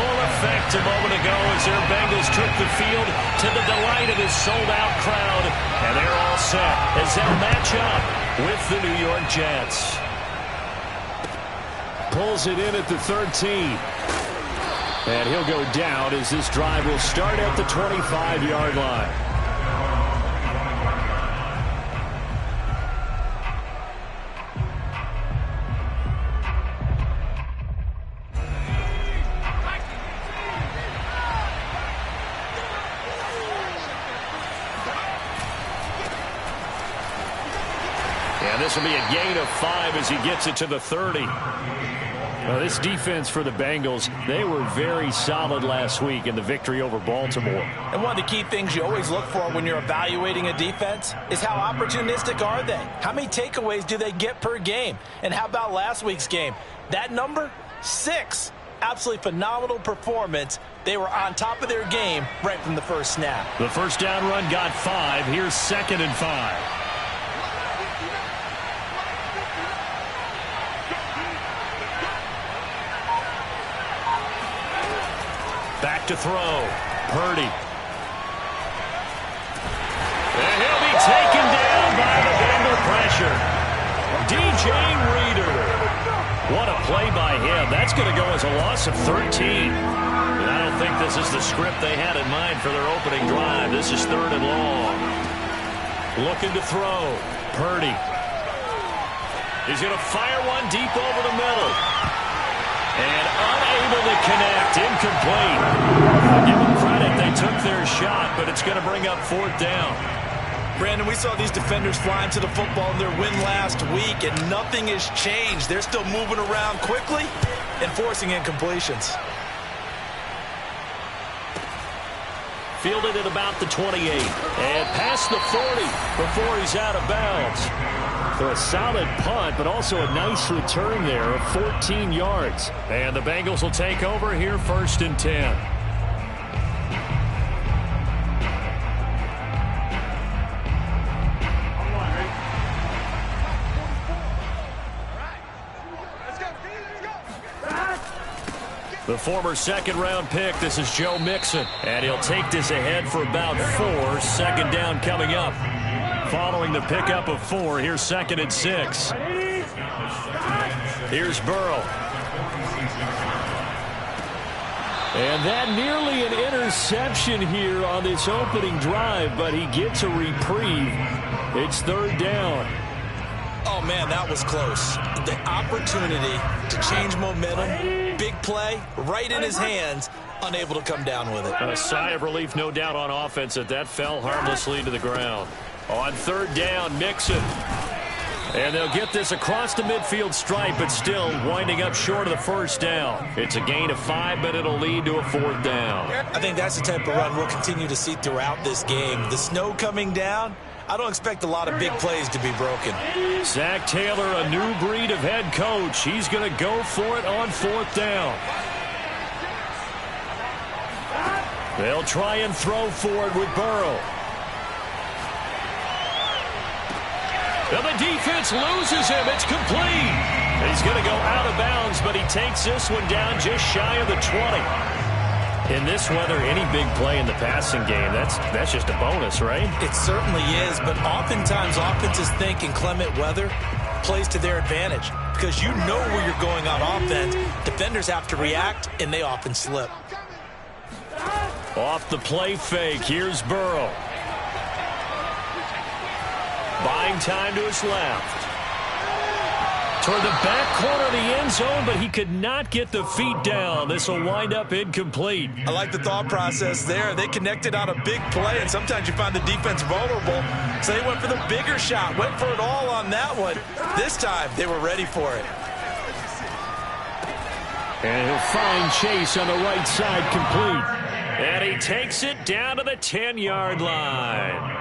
full effect a moment ago as their Bengals took the field to the delight of his sold-out crowd. And they're all set as they'll match up with the New York Jets. Pulls it in at the 13. And he'll go down as this drive will start at the 25-yard line. And this will be a gain of 5 as he gets it to the 30. Well, this defense for the Bengals, they were very solid last week in the victory over Baltimore. And one of the key things you always look for when you're evaluating a defense is how opportunistic are they? How many takeaways do they get per game? And how about last week's game? That number, 6. Absolutely phenomenal performance. They were on top of their game right from the first snap. The first down run got 5. Here's 2nd and 5. Back to throw. Purdy. And he'll be taken down by the Bengal pressure. DJ Reader. What a play by him. That's going to go as a loss of 13. And I don't think this is the script they had in mind for their opening drive. This is 3rd and long. Looking to throw. Purdy. He's going to fire one deep over the middle. And unable to connect. Incomplete. I'll give them credit. They took their shot, but it's going to bring up 4th down. Brandon, we saw these defenders flying to the football in their win last week, and nothing has changed. They're still moving around quickly and forcing incompletions. Fielded at about the 28. And past the 40 before he's out of bounds. So a solid punt, but also a nice return there of 14 yards. And the Bengals will take over here 1st and 10. The former 2nd-round pick, this is Joe Mixon. And he'll take this ahead for about 4. 2nd down coming up. Following the pickup of 4, here's 2nd and 6. Here's Burrow. And that nearly an interception here on this opening drive, but he gets a reprieve. It's 3rd down. Oh, man, that was close. The opportunity to change momentum, big play, right in his hands, unable to come down with it. A sigh of relief, no doubt, on offense that fell harmlessly to the ground. On 3rd down, Mixon. And they'll get this across the midfield stripe, but still winding up short of the 1st down. It's a gain of 5, but it'll lead to a 4th down. I think that's the type of run we'll continue to see throughout this game. The snow coming down, I don't expect a lot of big plays to be broken. Zach Taylor, a new breed of head coach. He's going to go for it on 4th down. They'll try and throw for it with Burrow. And the defense loses him. It's complete. He's going to go out of bounds, but he takes this one down just shy of the 20. In this weather, any big play in the passing game, that's just a bonus, right? It certainly is, but oftentimes offenses think in clement weather plays to their advantage because you know where you're going on offense. Defenders have to react, and they often slip. Off the play fake, here's Burrow. Buying time to his left. Toward the back corner of the end zone, but he could not get the feet down. This will wind up incomplete. I like the thought process there. They connected on a big play, and sometimes you find the defense vulnerable. So they went for the bigger shot, went for it all on that one. This time, they were ready for it. And he'll find Chase on the right side complete. And he takes it down to the 10-yard line.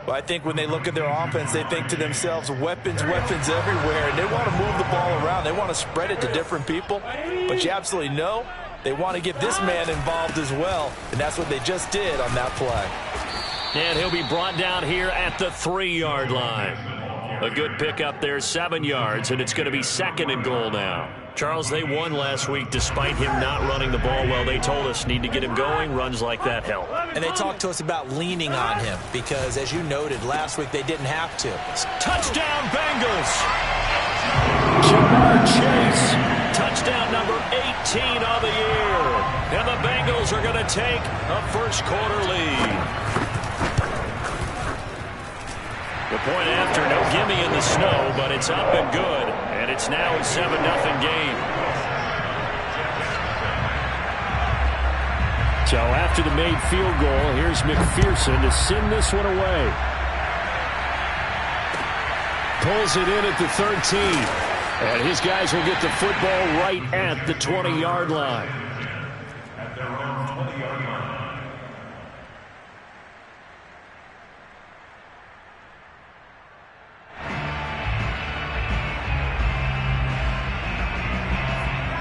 Well, I think when they look at their offense, they think to themselves, weapons, weapons everywhere. And they want to move the ball around. They want to spread it to different people. But you absolutely know they want to get this man involved as well. And that's what they just did on that play. And he'll be brought down here at the 3-yard line. A good pickup there, 7 yards. And it's going to be 2nd and goal now. Charles, they won last week despite him not running the ball well. They told us need to get him going. Runs like that help. And they talked to us about leaning on him because, as you noted, last week they didn't have to. Touchdown, Bengals! Jamar Chase. Touchdown number 18 on the year. And the Bengals are going to take a first-quarter lead. The point after, no gimme in the snow, but it's up and good. And it's now a 7-0 game. So after the made field goal, here's McPherson to send this one away. Pulls it in at the 13. And his guys will get the football right at the 20-yard line. At their own 20-yard line.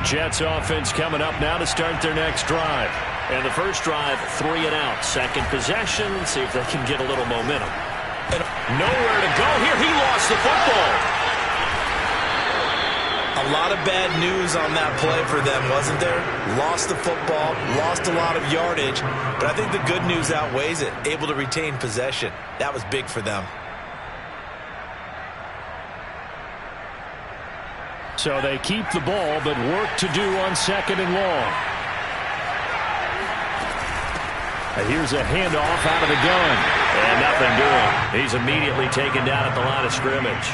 Jets offense coming up now to start their next drive. And the first drive, 3 and out. Second possession, see if they can get a little momentum. And nowhere to go here. He lost the football. A lot of bad news on that play for them, wasn't there? Lost the football, lost a lot of yardage, but I think the good news outweighs it. Able to retain possession. That was big for them. So they keep the ball, but work to do on 2nd and long. And here's a handoff out of the gun. And nothing doing. He's immediately taken down at the line of scrimmage.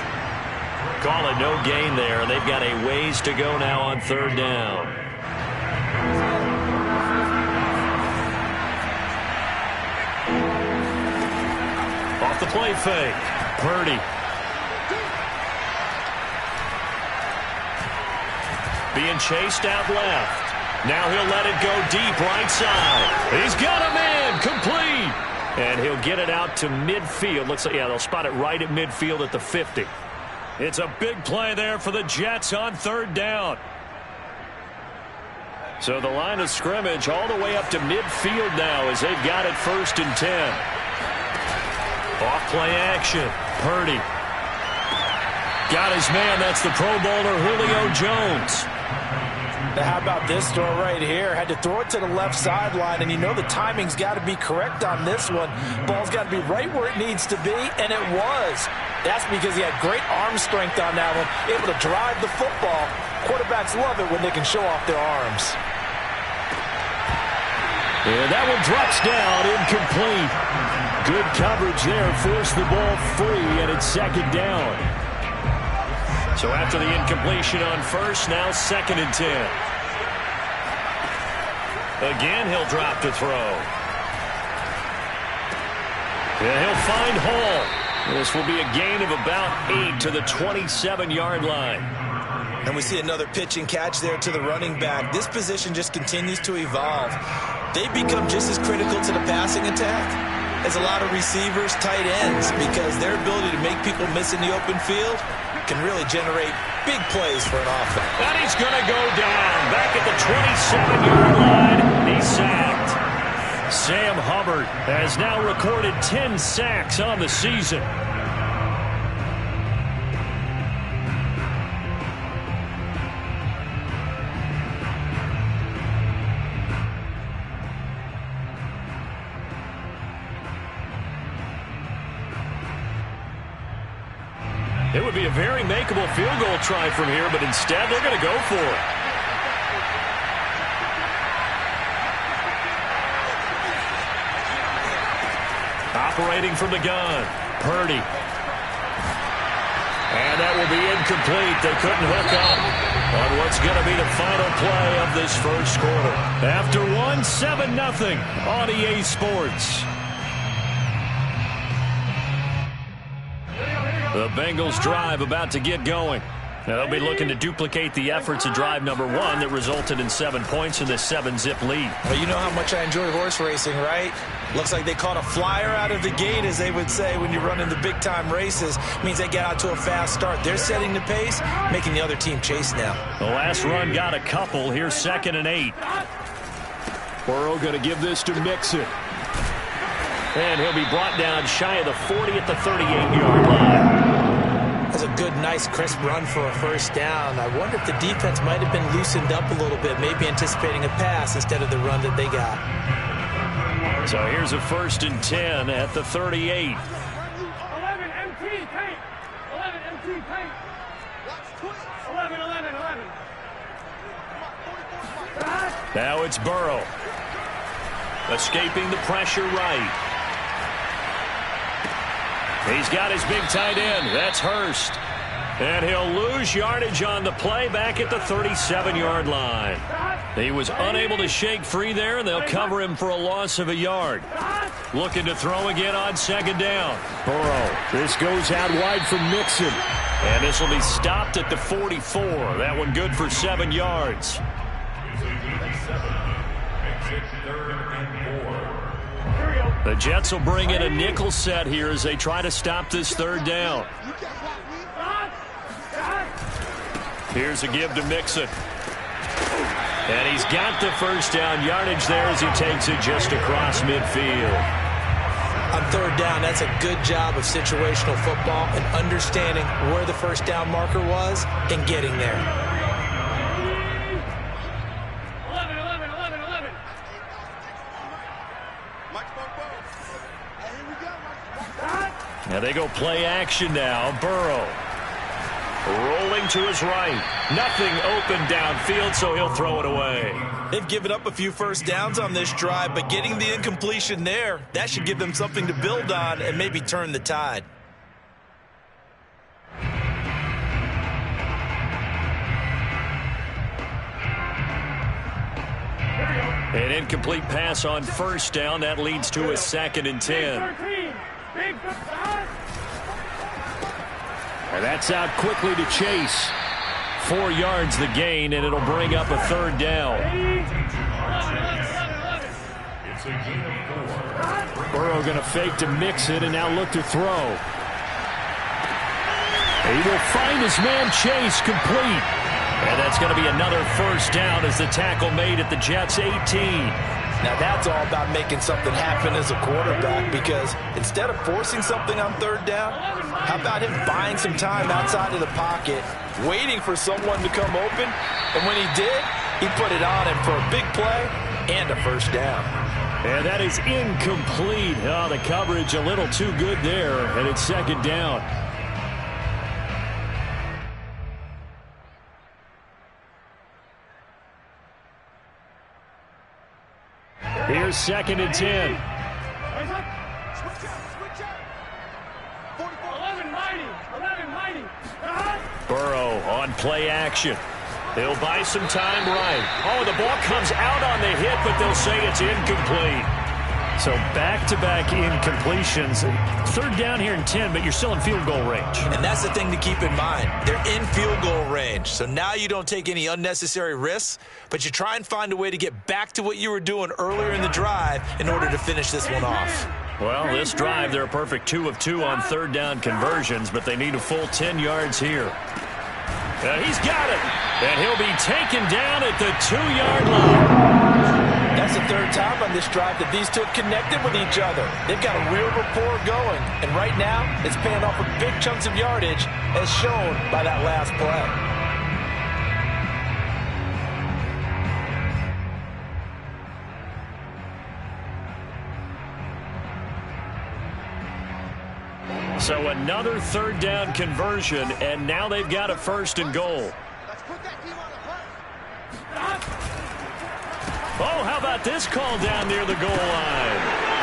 Call it no gain there. They've got a ways to go now on 3rd down. Off the play fake. Purdy. Being chased out left. Now he'll let it go deep right side. He's got him in. Complete. And he'll get it out to midfield. Looks like, yeah, they'll spot it right at midfield at the 50. It's a big play there for the Jets on 3rd down. So the line of scrimmage all the way up to midfield now as they've got it 1st and 10. Off play action. Purdy. Got his man. That's the Pro Bowler Julio Jones. Now how about this throw right here? Had to throw it to the left sideline, and you know the timing's got to be correct on this one. Ball's got to be right where it needs to be, and it was. That's because he had great arm strength on that one, able to drive the football. Quarterbacks love it when they can show off their arms. And that one drops down, incomplete. Good coverage there, forced the ball free, and it's 2nd down. So after the incompletion on 1st, now 2nd and 10. Again, he'll drop to throw. And he'll find Hall. This will be a gain of about 8 to the 27-yard line. And we see another pitch and catch there to the running back. This position just continues to evolve. They become just as critical to the passing attack as a lot of receivers, tight ends, because their ability to make people miss in the open field can really generate big plays for an offense. And he's going to go down back at the 27-yard line. He's sacked. Sam Hubbard has now recorded 10 sacks on the season. It would be a very makeable field goal try from here, but instead they're going to go for it. Operating from the gun, Purdy. And that will be incomplete. They couldn't hook up on what's going to be the final play of this first quarter. After one, 7-0 on EA Sports. The Bengals drive about to get going. Now they'll be looking to duplicate the efforts of drive number 1 that resulted in 7 points in this 7-zip lead. Well, you know how much I enjoy horse racing, right? Looks like they caught a flyer out of the gate, as they would say when you're running the big-time races. Means they get out to a fast start. They're setting the pace, making the other team chase now. The last run got a couple. Here's 2nd and 8. Burrow going to give this to Mixon. And he'll be brought down shy of the 40 at the 38-yard line. That's a good, nice, crisp run for a first down. I wonder if the defense might have been loosened up a little bit, maybe anticipating a pass instead of the run that they got. So here's a 1st and 10 at the 38. 11 MT paint. 11 MT paint. 11. Now it's Burrow. Escaping the pressure right. He's got his big tight end. That's Hurst. And he'll lose yardage on the play back at the 37-yard line. He was unable to shake free there, and they'll cover him for a loss of a yard. Looking to throw again on 2nd down. Burrow. This goes out wide for Mixon. And this will be stopped at the 44. That one good for 7 yards. The Jets will bring in a nickel set here as they try to stop this 3rd down. Here's a give to Mixon. And he's got the first down yardage there as he takes it just across midfield. On 3rd down, that's a good job of situational football and understanding where the first down marker was and getting there. 11. Now they go play action now. Burrow. Rolling to his right. Nothing open downfield, so he'll throw it away. They've given up a few first downs on this drive, but getting the incompletion there, that should give them something to build on and maybe turn the tide. An incomplete pass on 1st down. That leads to a 2nd and 10. And that's out quickly to Chase. 4 yards the gain, and it'll bring up a 3rd down. Burrow going to fake to Mixon and now look to throw. He will find his man Chase complete. And that's going to be another first down as the tackle made at the Jets' 18. Now that's all about making something happen as a quarterback, because instead of forcing something on 3rd down, how about him buying some time outside of the pocket, waiting for someone to come open, and when he did, he put it on him for a big play and a first down. And that is incomplete. Oh, the coverage a little too good there, and it's 2nd down. Here's 2nd and 10. 11 mighty. Burrow on play action. They'll buy some time right. Oh, the ball comes out on the hit, but they'll say it's incomplete. So back-to-back incompletions. 3rd down here in 10, but you're still in field goal range. And that's the thing to keep in mind. They're in field goal range. So now you don't take any unnecessary risks, but you try and find a way to get back to what you were doing earlier in the drive in order to finish this one off. Well, this drive, they're a perfect 2 of 2 on 3rd down conversions, but they need a full 10 yards here. And he's got it. And he'll be taken down at the 2-yard line. That's the 3rd time on this drive that these two have connected with each other. They've got a real rapport going. And right now, it's paying off with big chunks of yardage, as shown by that last play. So another 3rd down conversion, and now they've got a 1st and goal. Oh, how about this call down near the goal line?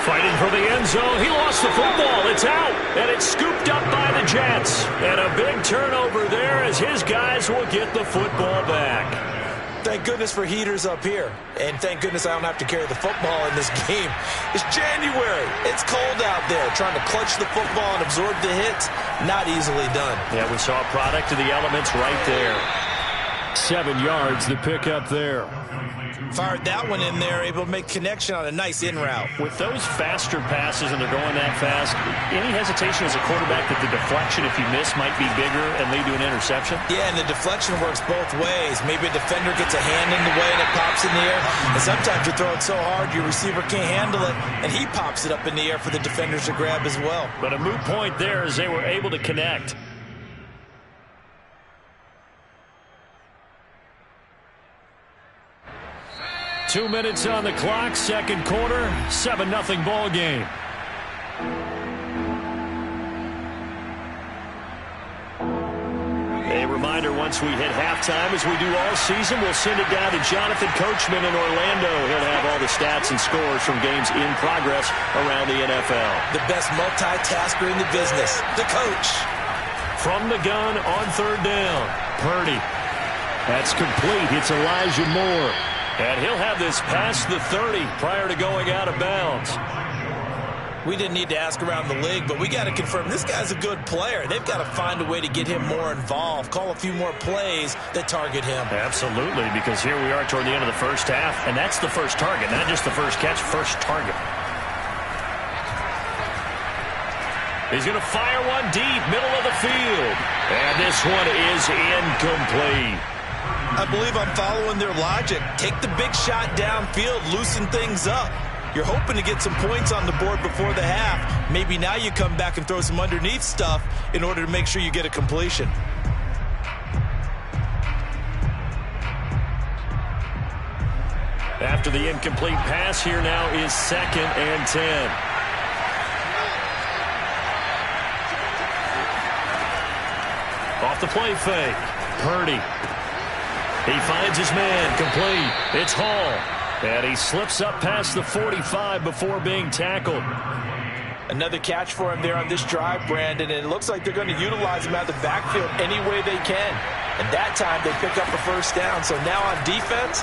Fighting for the end zone. He lost the football. It's out, and it's scooped up by the Jets. And a big turnover there as his guys will get the football back. Thank goodness for heaters up here. And thank goodness I don't have to carry the football in this game. It's January. It's cold out there. Trying to clutch the football and absorb the hits, not easily done. Yeah, we saw a product of the elements right there. 7 yards, the pickup there. Fired that one in there, able to make connection on a nice in route. With those faster passes and they're going that fast, any hesitation as a quarterback that the deflection, if you miss, might be bigger and lead to an interception? Yeah, and the deflection works both ways. Maybe a defender gets a hand in the way and it pops in the air. And sometimes you throw it so hard your receiver can't handle it, and he pops it up in the air for the defenders to grab as well. But a moot point there as they were able to connect. 2 minutes on the clock, second quarter, 7-0 ball game. A reminder, once we hit halftime, as we do all season, we'll send it down to Jonathan Coachman in Orlando. He'll have all the stats and scores from games in progress around the NFL. The best multitasker in the business, the coach. From the gun on third down, Purdy. That's complete. It's Elijah Moore. And he'll have this past the 30 prior to going out of bounds. We didn't need to ask around the league, but we got to confirm this guy's a good player. They've got to find a way to get him more involved, call a few more plays that target him. Absolutely, because here we are toward the end of the first half, and that's the first target, not just the first catch, first target. He's going to fire one deep, middle of the field. And this one is incomplete. I believe I'm following their logic. Take the big shot downfield, loosen things up. You're hoping to get some points on the board before the half. Maybe now you come back and throw some underneath stuff in order to make sure you get a completion. After the incomplete pass, here now is 2nd and 10. Off the play fake. Purdy. He finds his man. Complete. It's Hall. And he slips up past the 45 before being tackled. Another catch for him there on this drive, Brandon, and it looks like they're going to utilize him out of the backfield any way they can. And that time they pick up a first down. So now on defense,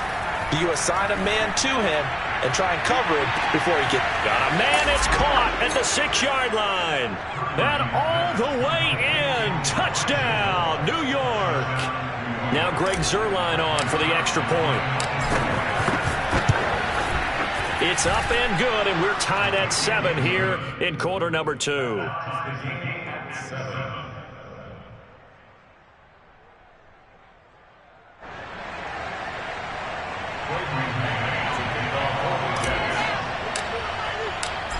do you assign a man to him and try and cover him before he gets... Got a man, it's caught at the 6-yard line. And all the way in. Touchdown, New York. Now Greg Zuerlein on for the extra point. It's up and good, and we're tied at 7 here in quarter number 2.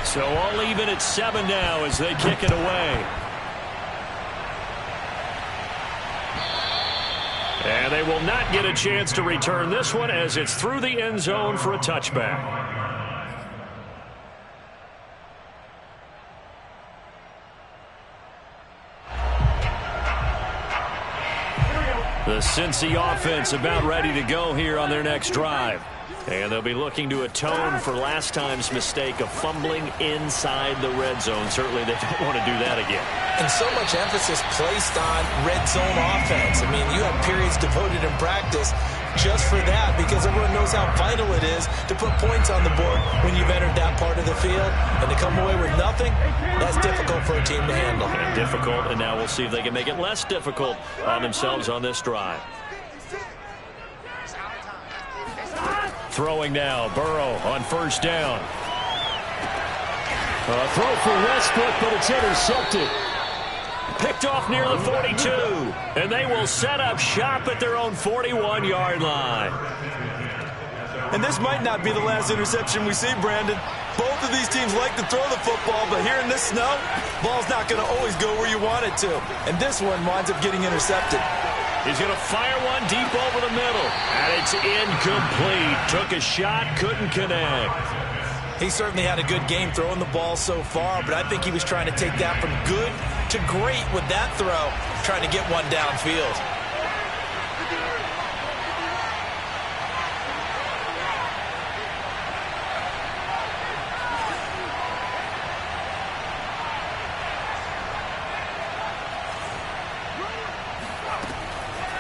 So all even at 7 now as they kick it away. And they will not get a chance to return this one as it's through the end zone for a touchback. The Cincy offense about ready to go here on their next drive. And they'll be looking to atone for last time's mistake of fumbling inside the red zone. Certainly they don't want to do that again. And so much emphasis placed on red zone offense. I mean, you have periods devoted in practice just for that because everyone knows how vital it is to put points on the board when you've entered that part of the field. And to come away with nothing, that's difficult for a team to handle. And difficult, and now we'll see if they can make it less difficult on themselves on this drive. Throwing now, Burrow on first down. A throw for Westbrook, but it's intercepted. Picked off near the 42, and they will set up shop at their own 41-yard line. And this might not be the last interception we see, Brandon. Both of these teams like to throw the football, but here in this snow, ball's not going to always go where you want it to. And this one winds up getting intercepted. He's going to fire one deep over the middle. And it's incomplete. Took a shot, couldn't connect. He certainly had a good game throwing the ball so far, but I think he was trying to take that from good to great with that throw, trying to get one downfield.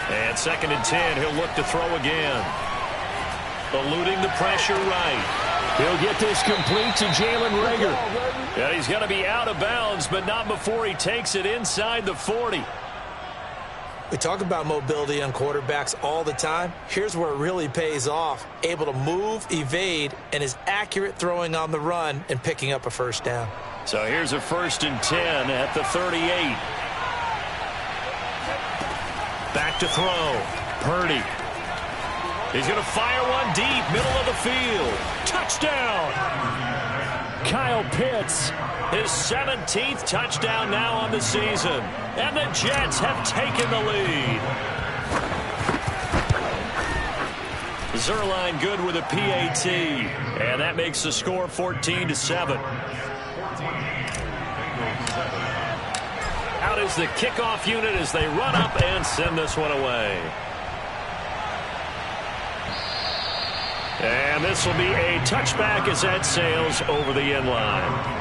And 2nd and 10, he'll look to throw again. Eluding the pressure right. He'll get this complete to Jalen Reagor. Yeah, he's going to be out of bounds, but not before he takes it inside the 40. We talk about mobility on quarterbacks all the time. Here's where it really pays off. Able to move, evade, and is accurate throwing on the run and picking up a first down. So here's a 1st and 10 at the 38. Back to throw. Purdy. He's going to fire one deep, middle of the field. Touchdown! Kyle Pitts, his 17th touchdown now on the season. And the Jets have taken the lead. Zerline good with a PAT. And that makes the score 14-7. Out is the kickoff unit as they run up and send this one away. And this will be a touchback as that sails over the end line.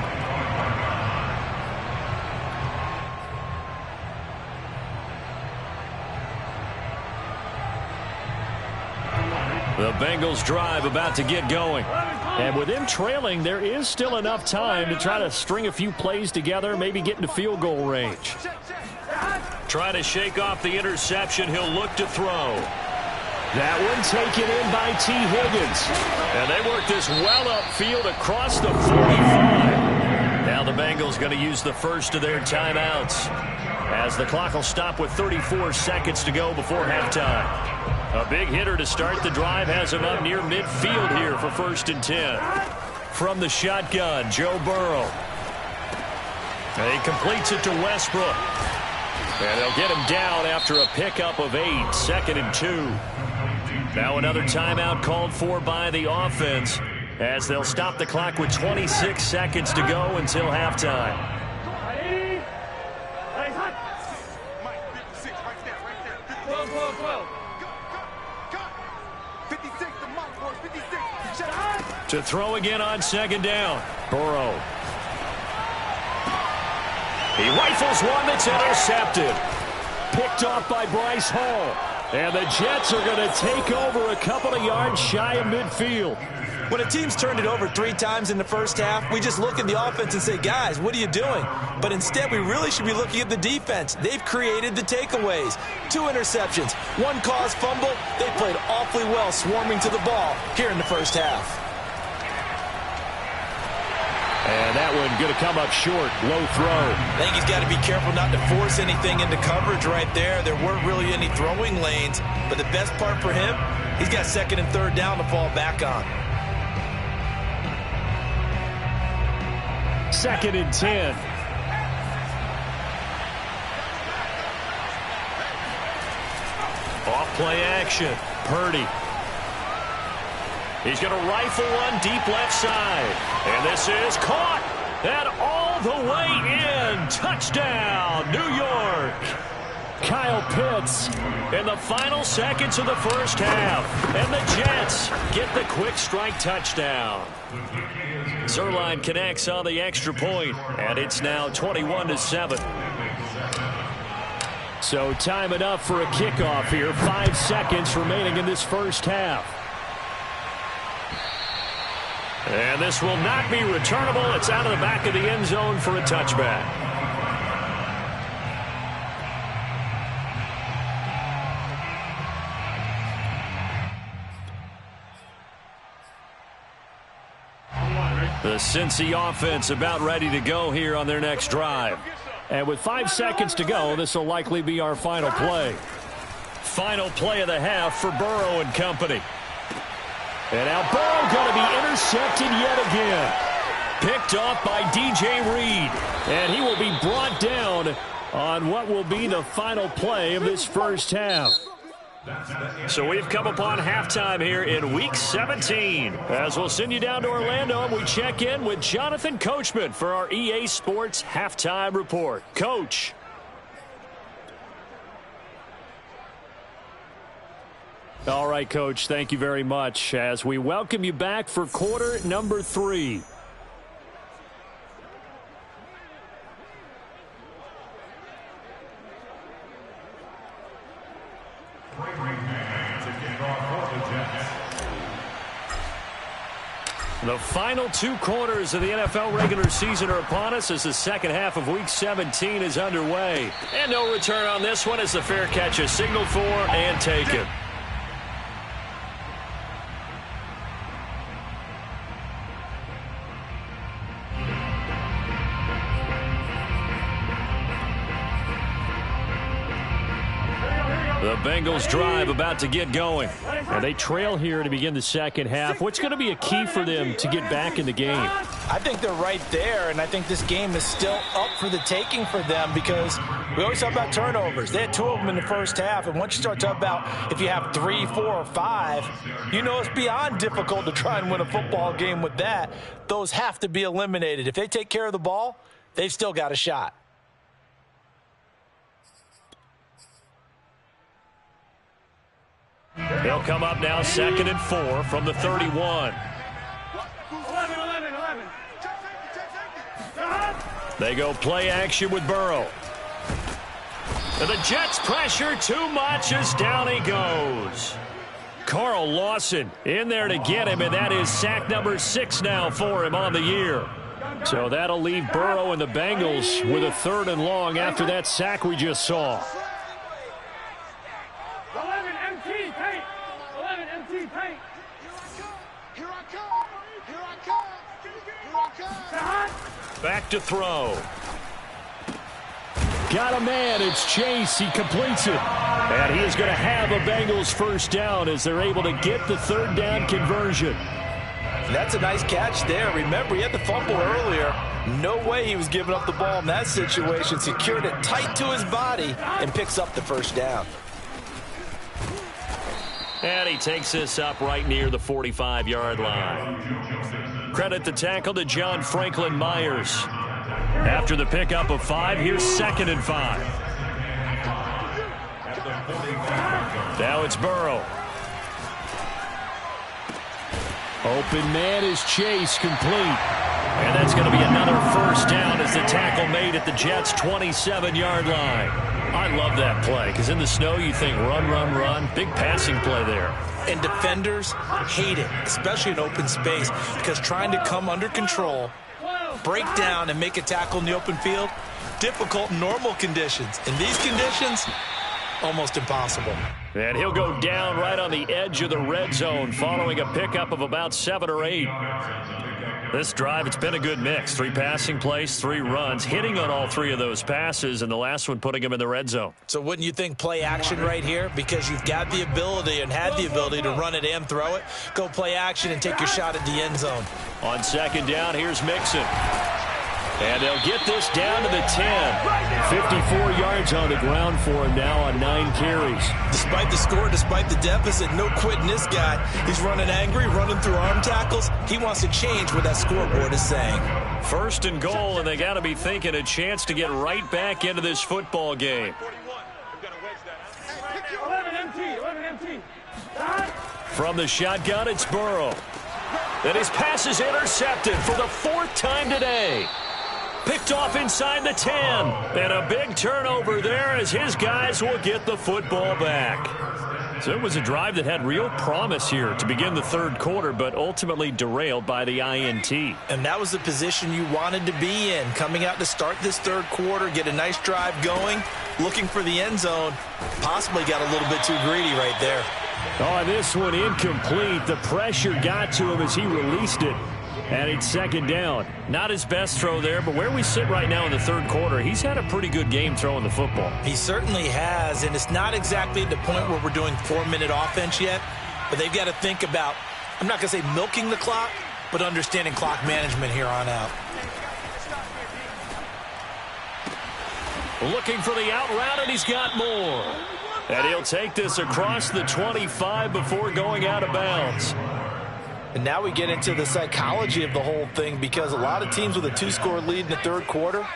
The Bengals drive about to get going. And with them trailing, there is still enough time to try to string a few plays together, maybe get into field goal range. Trying to shake off the interception. He'll look to throw. That one taken in by T. Higgins. And they work this well upfield across the 45. Now the Bengals going to use the first of their timeouts, as the clock will stop with 34 seconds to go before halftime. A big hitter to start the drive has him up near midfield here for 1st and 10. From the shotgun, Joe Burrow. And he completes it to Westbrook. And they'll get him down after a pickup of 8, 2nd and 2. Now another timeout called for by the offense, as they'll stop the clock with 26 seconds to go until halftime. To throw again on 2nd down. Burrow. He rifles one that's intercepted. Picked off by Bryce Hall. And the Jets are going to take over a couple of yards shy of midfield. When a team's turned it over 3 times in the first half, we just look at the offense and say, guys, what are you doing? But instead, we really should be looking at the defense. They've created the takeaways. 2 interceptions, 1 caused fumble. They played awfully well swarming to the ball here in the first half. And that one going to come up short. Low throw. I think he's got to be careful not to force anything into coverage right there. There weren't really any throwing lanes. But the best part for him, he's got 2nd and 3rd down to fall back on. 2nd and 10. Off play action. Purdy. He's going to rifle one deep left side. And this is caught. And all the way in. Touchdown, New York. Kyle Pitts in the final seconds of the first half. And the Jets get the quick strike touchdown. Zerline connects on the extra point, and it's now 21-7. So time enough for a kickoff here. 5 seconds remaining in this first half. And this will not be returnable. It's out of the back of the end zone for a touchback. The Cincy offense about ready to go here on their next drive. And with 5 seconds to go, this will likely be our final play. Final play of the half for Burrow and company. And now Burrow going to be intercepted yet again. Picked off by DJ Reed. And he will be brought down on what will be the final play of this first half. So we've come upon halftime here in Week 17. As we'll send you down to Orlando, and we check in with Jonathan Coachman for our EA Sports Halftime Report. Coach. All right, Coach, thank you very much as we welcome you back for quarter number 3. The final 2 quarters of the NFL regular season are upon us as the second half of Week 17 is underway. And no return on this one as the fair catch is signaled for and taken. The The Bengals drive about to get going. And they trail here to begin the second half. What's going to be a key for them to get back in the game? I think they're right there, and I think this game is still up for the taking for them because we always talk about turnovers. They had 2 of them in the first half, and once you start talking about if you have 3, 4, or 5, you know it's beyond difficult to try and win a football game with that. Those have to be eliminated. If they take care of the ball, they've still got a shot. They'll come up now 2nd and 4 from the 31. 11. They go play action with Burrow. And the Jets pressure too much as down he goes. Carl Lawson in there to get him, and that is sack number 6 now for him on the year. So that'll leave Burrow and the Bengals with a 3rd and long after that sack we just saw. 11 MT paint. 11 MT paint. Here I come. Back to throw. Got a man. It's Chase. He completes it. And he is going to have a Bengals first down as they're able to get the 3rd down conversion. That's a nice catch there. Remember, he had the fumble earlier. No way he was giving up the ball in that situation. Secured it tight to his body and picks up the first down. And he takes this up right near the 45-yard line. Credit the tackle to John Franklin Myers. After the pickup of 5, here's 2nd and 5. Now it's Burrow. Open man is Chase, complete. And that's going to be another first down as the tackle made at the Jets' 27-yard line. I love that play because in the snow you think run. Big passing play there. And defenders hate it, especially in open space, because trying to come under control, break down, and make a tackle in the open field, difficult in normal conditions. In these conditions, almost impossible. And he'll go down right on the edge of the red zone following a pickup of about 7 or 8. This drive, it's been a good mix. 3 passing plays, 3 runs, hitting on all 3 of those passes, and the last one putting him in the red zone. So wouldn't you think play action right here? Because you've got the ability and had the ability to run it and throw it. Go play action and take your shot at the end zone. On 2nd down, here's Mixon. And they'll get this down to the 10. 54 yards on the ground for him now on 9 carries. Despite the score, despite the deficit, no quitting this guy. He's running angry, running through arm tackles. He wants to change what that scoreboard is saying. 1st and goal, and they got to be thinking a chance to get right back into this football game. 11 MT. From the shotgun, it's Burrow. And his pass is intercepted for the 4th time today. Picked off inside the 10. And a big turnover there as his guys will get the football back. So it was a drive that had real promise here to begin the 3rd quarter, but ultimately derailed by the INT. And that was the position you wanted to be in. Coming out to start this 3rd quarter, get a nice drive going, looking for the end zone. Possibly got a little bit too greedy right there. Oh, this one incomplete. The pressure got to him as he released it. And it's 2nd down. Not his best throw there, but where we sit right now in the 3rd quarter, he's had a pretty good game throwing the football. He certainly has, and it's not exactly at the point where we're doing 4-minute offense yet, but they've got to think about, I'm not going to say milking the clock, but understanding clock management here on out. Looking for the out route, and he's got more. And he'll take this across the 25 before going out of bounds. And now we get into the psychology of the whole thing, because a lot of teams with a 2-score lead in the 3rd quarter,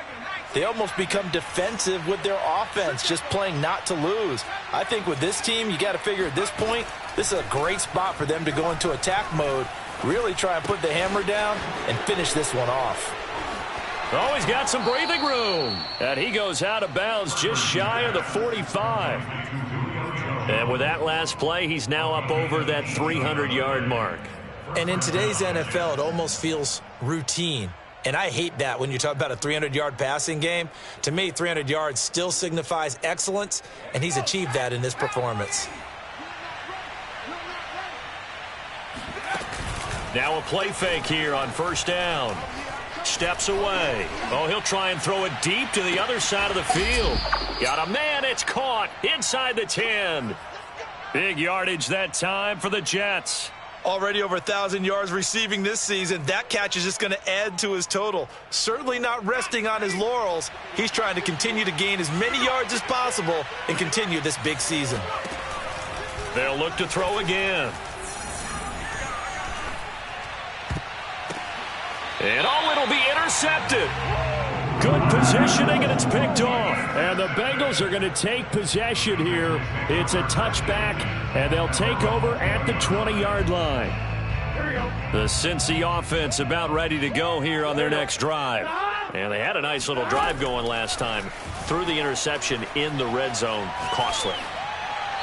they almost become defensive with their offense, just playing not to lose. I think with this team, you got to figure at this point, this is a great spot for them to go into attack mode, really try and put the hammer down and finish this one off. Oh, he's got some breathing room. And he goes out of bounds just shy of the 45. And with that last play, he's now up over that 300-yard mark. And in today's NFL, it almost feels routine. And I hate that when you talk about a 300-yard passing game. To me, 300 yards still signifies excellence, and he's achieved that in this performance. Now a play fake here on 1st down. steps away. Oh, he'll try and throw it deep to the other side of the field. Got a man. It's caught inside the 10. Big yardage that time for the Jets. Already over 1,000 yards receiving this season. That catch is just going to add to his total. Certainly not resting on his laurels. He's trying to continue to gain as many yards as possible and continue this big season. They'll look to throw again. And oh, it'll be intercepted. Good positioning, and it's picked off. And the Bengals are going to take possession here. It's a touchback, and they'll take over at the 20-yard line. The Cincy offense about ready to go here on their next drive. And they had a nice little drive going last time. Threw the interception in the red zone. Costly.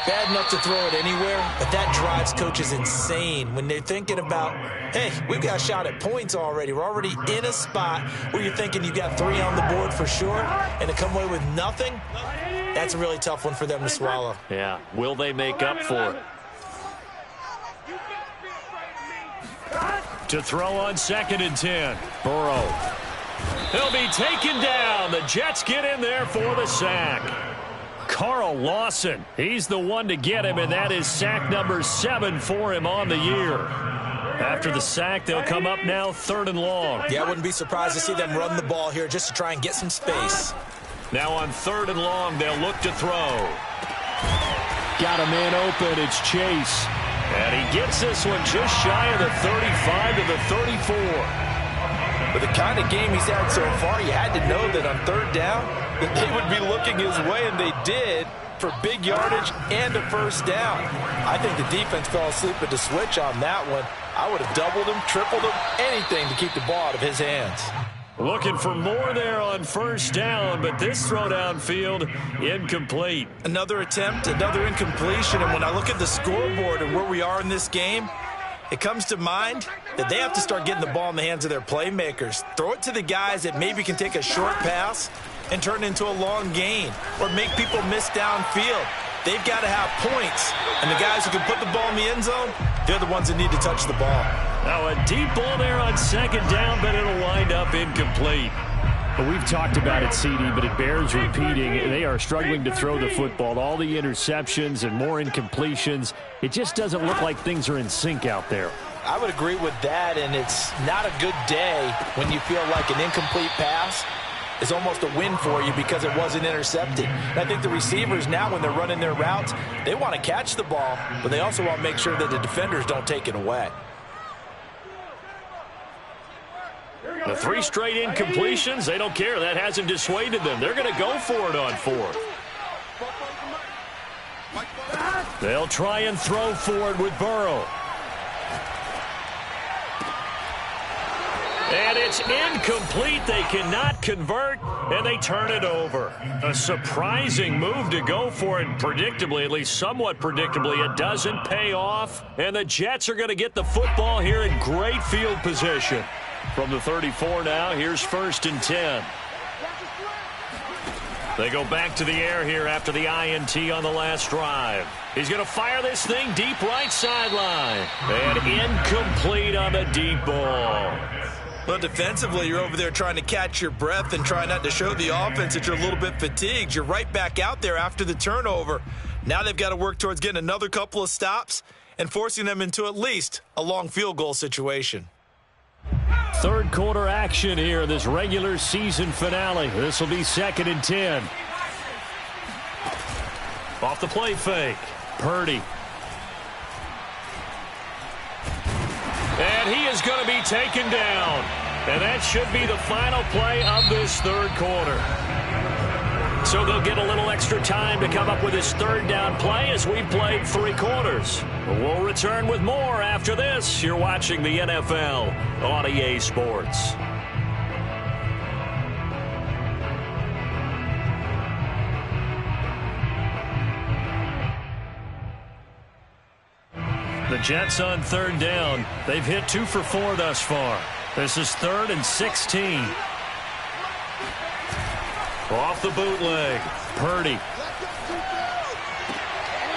Bad enough to throw it anywhere, but that drives coaches insane when they're thinking about, hey, we've got a shot at points already. We're already in a spot where you're thinking you've got 3 on the board for sure, and to come away with nothing, that's a really tough one for them to swallow. Yeah, will they make up for it? To throw on 2nd and 10. Burrow. He'll be taken down. The Jets get in there for the sack. Carl Lawson, he's the one to get him, and that is sack number 7 for him on the year. After the sack, they'll come up now 3rd and long. Yeah, I wouldn't be surprised to see them run the ball here just to try and get some space. Now on 3rd and long, they'll look to throw. Got a man open. It's Chase. And he gets this one just shy of the 35 to the 34. With the kind of game he's had so far, you had to know that on 3rd down, that they would be looking his way, and they did, for big yardage and a 1st down. I think the defense fell asleep at the switch on that one. I would have doubled him, tripled him, anything to keep the ball out of his hands. Looking for more there on 1st down, but this throw downfield, incomplete. Another attempt, another incompletion, and when I look at the scoreboard and where we are in this game, it comes to mind that they have to start getting the ball in the hands of their playmakers. Throw it to the guys that maybe can take a short pass and turn it into a long gain or make people miss downfield. They've got to have points, and the guys who can put the ball in the end zone, they're the ones that need to touch the ball. Now a deep ball there on 2nd down, but it'll wind up incomplete. Well, we've talked about it, CD, but it bears repeating. They are struggling to throw the football. All the interceptions and more incompletions. It just doesn't look like things are in sync out there. I would agree with that, and it's not a good day when you feel like an incomplete pass is almost a win for you because it wasn't intercepted. And I think the receivers now, when they're running their routes, they want to catch the ball, but they also want to make sure that the defenders don't take it away. The 3 straight incompletions, they don't care. That hasn't dissuaded them. They're going to go for it on 4th. They'll try and throw forward with Burrow. And it's incomplete. They cannot convert, and they turn it over. A surprising move to go for it, predictably, at least somewhat predictably. It doesn't pay off, and the Jets are going to get the football here in great field position. From the 34 now, here's 1st and 10. They go back to the air here after the INT on the last drive. He's going to fire this thing deep right sideline. And incomplete on the deep ball. Well, defensively, you're over there trying to catch your breath and try not to show the offense that you're a little bit fatigued. You're right back out there after the turnover. Now they've got to work towards getting another couple of stops and forcing them into at least a long field goal situation. 3rd quarter action here, this regular season finale. This will be 2nd and 10. Off the play fake. Purdy. And he is going to be taken down. And that should be the final play of this 3rd quarter. So they'll get a little extra time to come up with this 3rd down play as we played 3 quarters. We'll return with more after this. You're watching the NFL on EA Sports. The Jets on 3rd down. They've hit 2 for 4 thus far. This is 3rd and 16. Off the bootleg. Purdy.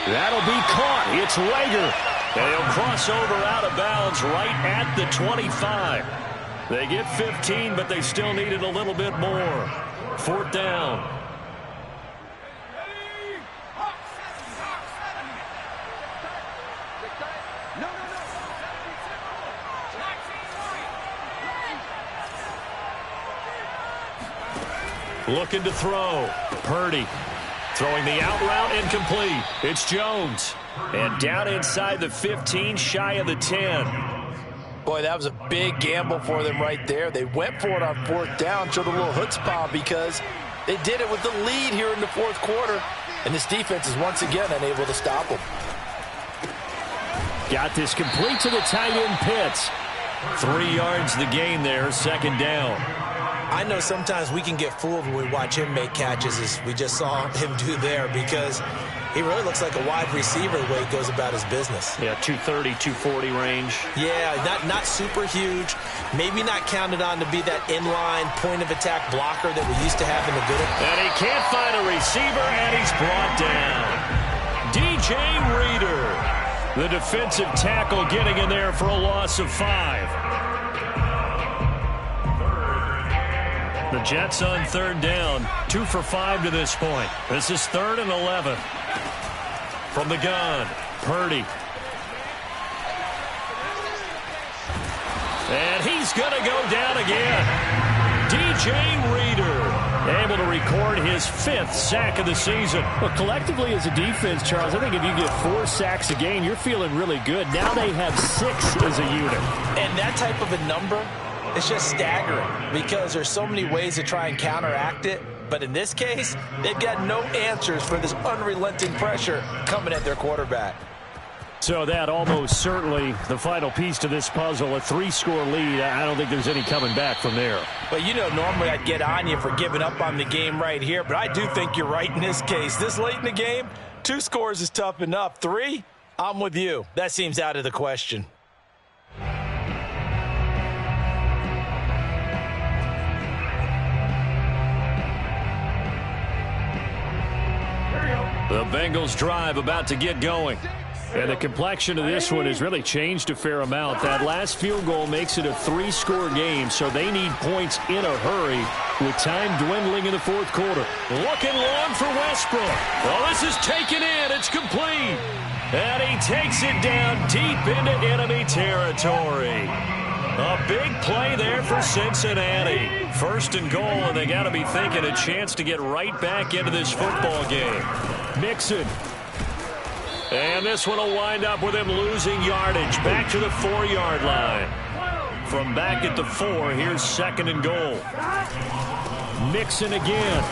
That'll be caught. It's Rager. And he'll cross over out of bounds right at the 25. They get 15, but they still needed a little bit more. 4th down. Looking to throw. Purdy throwing the out route, incomplete. It's Jones. And down inside the 15, shy of the 10. Boy, that was a big gamble for them right there. They went for it on 4th down, showed a little chutzpah because they did it with the lead here in the 4th quarter. And this defense is once again unable to stop them. Got this complete to the tight end Pitts. 3 yards the gain there, 2nd down. I know sometimes we can get fooled when we watch him make catches, as we just saw him do there, because he really looks like a wide receiver the way he goes about his business. Yeah, 230, 240 range. Yeah, not super huge. Maybe not counted on to be that inline point-of-attack blocker that we used to have in the good. And he can't find a receiver, and he's brought down. DJ Reader, the defensive tackle, getting in there for a loss of 5. The Jets on 3rd down, 2 for 5 to this point. This is 3rd and 11. From the gun, Purdy. And he's going to go down again. DJ Reader able to record his 5th sack of the season. Well, collectively as a defense, Charles, I think if you get 4 sacks a game, you're feeling really good. Now they have 6 as a unit. And that type of a number, it's just staggering because there's so many ways to try and counteract it. But in this case, they've got no answers for this unrelenting pressure coming at their quarterback. So that almost certainly the final piece to this puzzle, a 3-score lead. I don't think there's any coming back from there. But, you know, normally I'd get on you for giving up on the game right here, but I do think you're right in this case. This late in the game, 2 scores is tough enough. 3, I'm with you. That seems out of the question. The Bengals drive about to get going. And the complexion of this one has really changed a fair amount. That last field goal makes it a 3-score game, so they need points in a hurry with time dwindling in the 4th quarter. Looking long for Westbrook. Well, this is taken in. It's complete. And he takes it down deep into enemy territory. A big play there for Cincinnati. 1st and goal, and they got to be thinking a chance to get right back into this football game. Mixon. And this one will wind up with him losing yardage. Back to the 4-yard line. From back at the 4, here's 2nd and goal. Mixon again.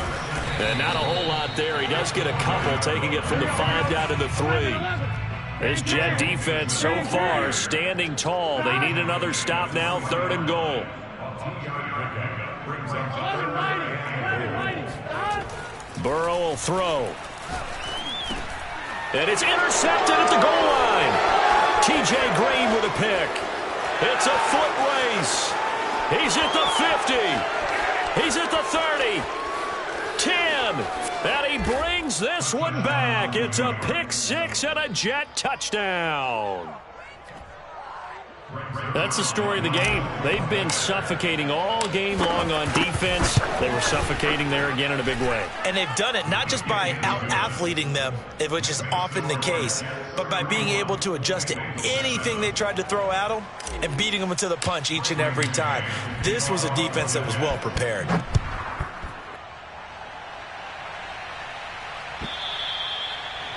And not a whole lot there. He does get a couple, taking it from the 5 down to the 3. This Jet defense so far standing tall. They need another stop now, 3rd and goal. Burrow will throw. And it's intercepted at the goal line. T.J. Green with a pick. It's a foot race. He's at the 50. He's at the 30. 10. And he brings this one back. It's a pick 6 and a Jet touchdown. That's the story of the game. They've been suffocating all game long on defense. They were suffocating there again in a big way. And they've done it not just by out-athleting them, which is often the case, but by being able to adjust to anything they tried to throw at them and beating them to the punch each and every time. This was a defense that was well prepared.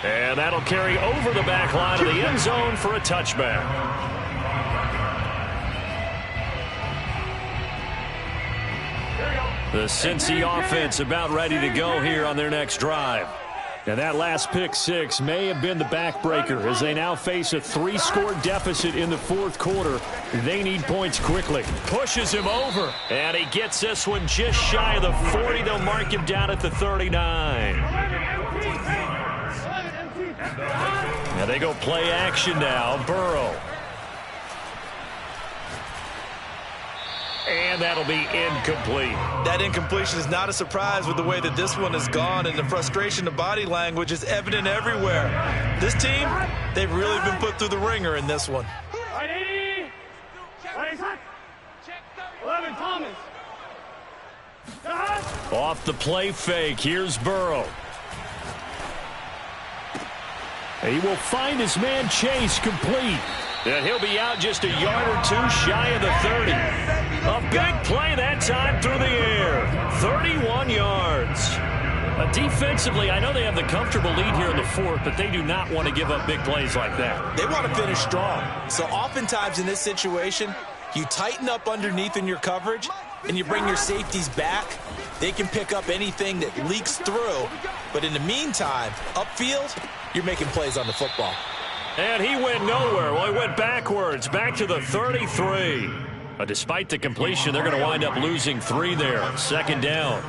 And that'll carry over the back line of the end zone for a touchback. The Cincy offense about ready to go here on their next drive. And that last pick 6 may have been the backbreaker as they now face a 3-score deficit in the 4th quarter. They need points quickly. Pushes him over. And he gets this one just shy of the 40. They'll mark him down at the 39. And they go play action now. Burrow. And that'll be incomplete. That incompletion is not a surprise with the way that this one has gone, and the frustration of body language is evident everywhere. This team, they've really been put through the ringer in this one. 11, Thomas. Off the play fake, here's Burrow. He will find his man Chase complete. And he'll be out just a yard or two shy of the 30. A big play that time through the air. 31 yards. Defensively, I know they have the comfortable lead here in the fourth, but they do not want to give up big plays like that. They want to finish strong. So oftentimes in this situation, you tighten up underneath in your coverage, and you bring your safeties back. They can pick up anything that leaks through. But in the meantime, upfield, you're making plays on the football. And he went nowhere. Well, he went backwards, back to the 33. Despite the completion, they're going to wind up losing 3 there. Second down.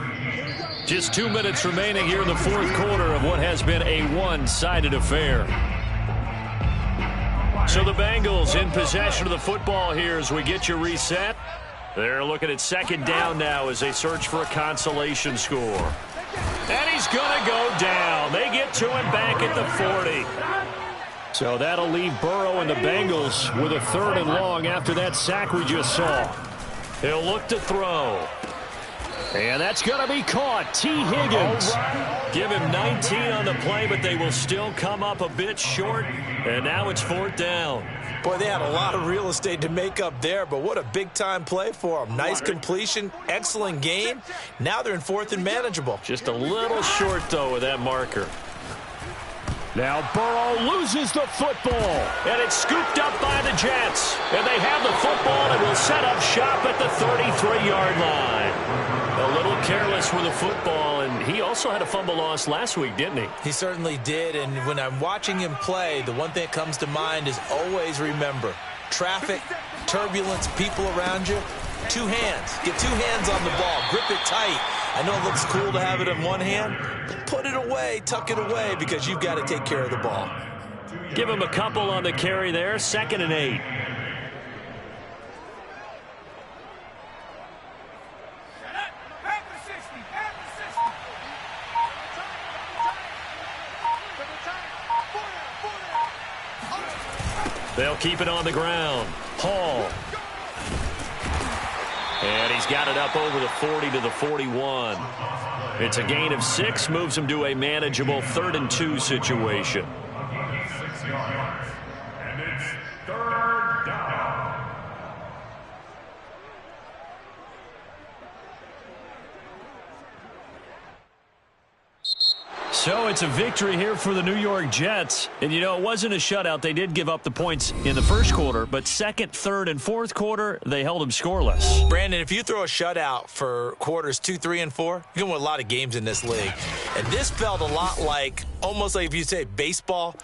Just 2 minutes remaining here in the fourth quarter of what has been a one-sided affair. So the Bengals in possession of the football here as we get you reset. They're looking at second down now as they search for a consolation score. And he's going to go down. They get to him back at the 40. So that'll leave Burrow and the Bengals with a 3rd and long after that sack we just saw. He'll look to throw. And that's going to be caught. T. Higgins. Give him 19 on the play, but they will still come up a bit short. And now it's 4th down. Boy, they had a lot of real estate to make up there, but what a big-time play for them. Nice completion, excellent game. Now they're in 4th and manageable. Just a little short, though, with that marker. Now Burrow loses the football, and it's scooped up by the Jets. And they have the football and will set up shop at the 33-yard line. A little careless with the football, and he also had a fumble loss last week, didn't he? He certainly did, and when I'm watching him play, the one thing that comes to mind is always remember, traffic, turbulence, people around you, 2 hands. Get 2 hands on the ball. Grip it tight. I know it looks cool to have it in one hand, but put it away, tuck it away, because you've got to take care of the ball. Give him a couple on the carry there. 2nd and 8. They'll keep it on the ground. Hall. And he's got it up over the 40 to the 41. It's a gain of 6, moves him to a manageable 3rd and 2 situation. 6 yards. And it's 3rd down. So it's a victory here for the New York Jets. And, you know, it wasn't a shutout. They did give up the points in the first quarter, but 2nd, 3rd, and 4th quarter, they held them scoreless. Brandon, if you throw a shutout for quarters 2, 3, and 4, you're going to win a lot of games in this league. And this felt a lot like, almost like if you say baseball,